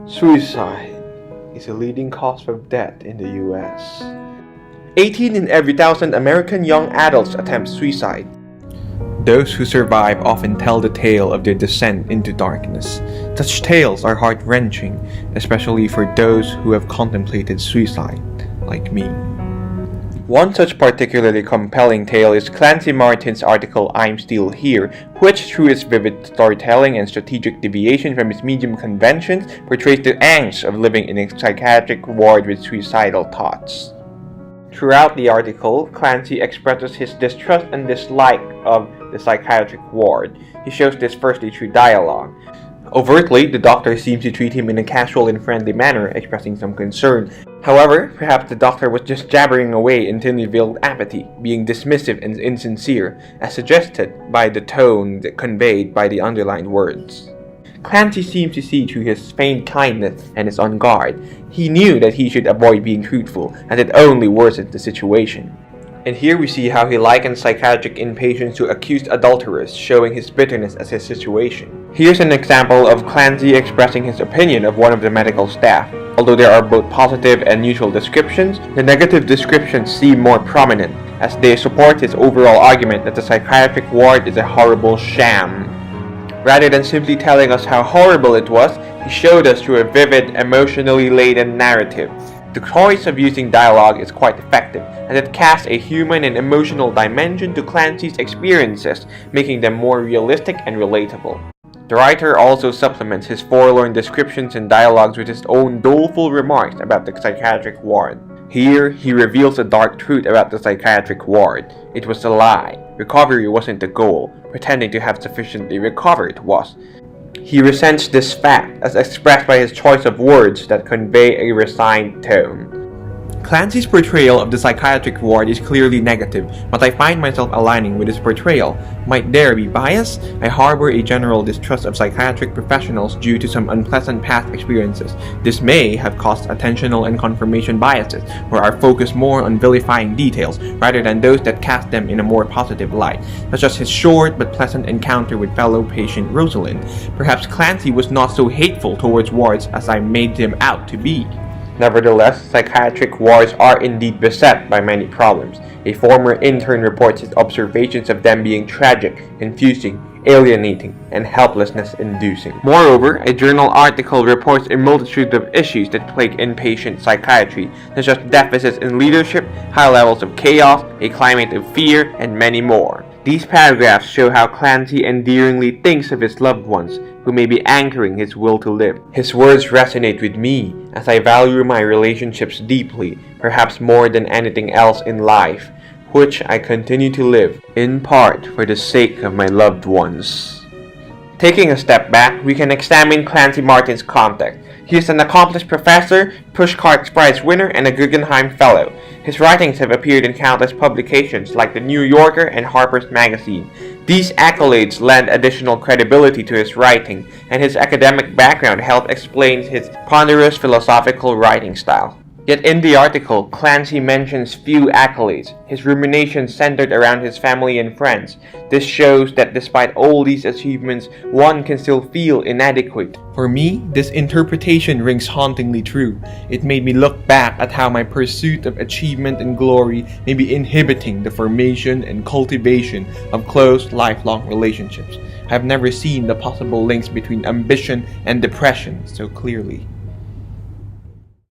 Suicide is a leading cause of death in the US. 18 in every 1,000 American young adults attempt suicide. Those who survive often tell the tale of their descent into darkness. Such tales are heart-wrenching, especially for those who have contemplated suicide, like me. One such particularly compelling tale is Clancy Martin's article I'm Still Here, which through its vivid storytelling and strategic deviation from its medium conventions portrays the angst of living in a psychiatric ward with suicidal thoughts. Throughout the article, Clancy expresses his distrust and dislike of the psychiatric ward. He shows this firstly through dialogue. Overtly, the doctor seems to treat him in a casual and friendly manner, expressing some concern. However, perhaps the doctor was just jabbering away in thinly veiled apathy, being dismissive and insincere, as suggested by the tone conveyed by the underlined words. Clancy seems to see through his feigned kindness and is on guard. He knew that he should avoid being truthful, as it only worsened the situation. And here we see how he likens psychiatric inpatients to accused adulterers, showing his bitterness as his situation. Here's an example of Clancy expressing his opinion of one of the medical staff. Although there are both positive and neutral descriptions, the negative descriptions seem more prominent, as they support his overall argument that the psychiatric ward is a horrible sham. Rather than simply telling us how horrible it was, he showed us through a vivid, emotionally laden narrative. The choice of using dialogue is quite effective, as it casts a human and emotional dimension to Clancy's experiences, making them more realistic and relatable. The writer also supplements his forlorn descriptions and dialogues with his own doleful remarks about the psychiatric ward. Here, he reveals a dark truth about the psychiatric ward. It was a lie. Recovery wasn't the goal. Pretending to have sufficiently recovered was. He resents this fact as expressed by his choice of words that convey a resigned tone. Clancy's portrayal of the psychiatric ward is clearly negative, but I find myself aligning with his portrayal. Might there be bias? I harbor a general distrust of psychiatric professionals due to some unpleasant past experiences. This may have caused attentional and confirmation biases, where I focus more on vilifying details rather than those that cast them in a more positive light, such as his short but pleasant encounter with fellow patient Rosalind. Perhaps Clancy was not so hateful towards wards as I made him out to be. Nevertheless, psychiatric wards are indeed beset by many problems. A former intern reports his observations of them being tragic, confusing, alienating, and helplessness-inducing. Moreover, a journal article reports a multitude of issues that plague inpatient psychiatry, such as deficits in leadership, high levels of chaos, a climate of fear, and many more. These paragraphs show how Clancy endearingly thinks of his loved ones, who may be anchoring his will to live. His words resonate with me, as I value my relationships deeply, perhaps more than anything else in life, which I continue to live, in part for the sake of my loved ones. Taking a step back, we can examine Clancy Martin's context. He is an accomplished professor, Pushcart Prize winner, and a Guggenheim Fellow. His writings have appeared in countless publications like The New Yorker and Harper's Magazine. These accolades lend additional credibility to his writing, and his academic background helps explain his ponderous philosophical writing style. Yet in the article, Clancy mentions few accolades, his ruminations centered around his family and friends. This shows that despite all these achievements, one can still feel inadequate. For me, this interpretation rings hauntingly true. It made me look back at how my pursuit of achievement and glory may be inhibiting the formation and cultivation of close, lifelong relationships. I have never seen the possible links between ambition and depression so clearly.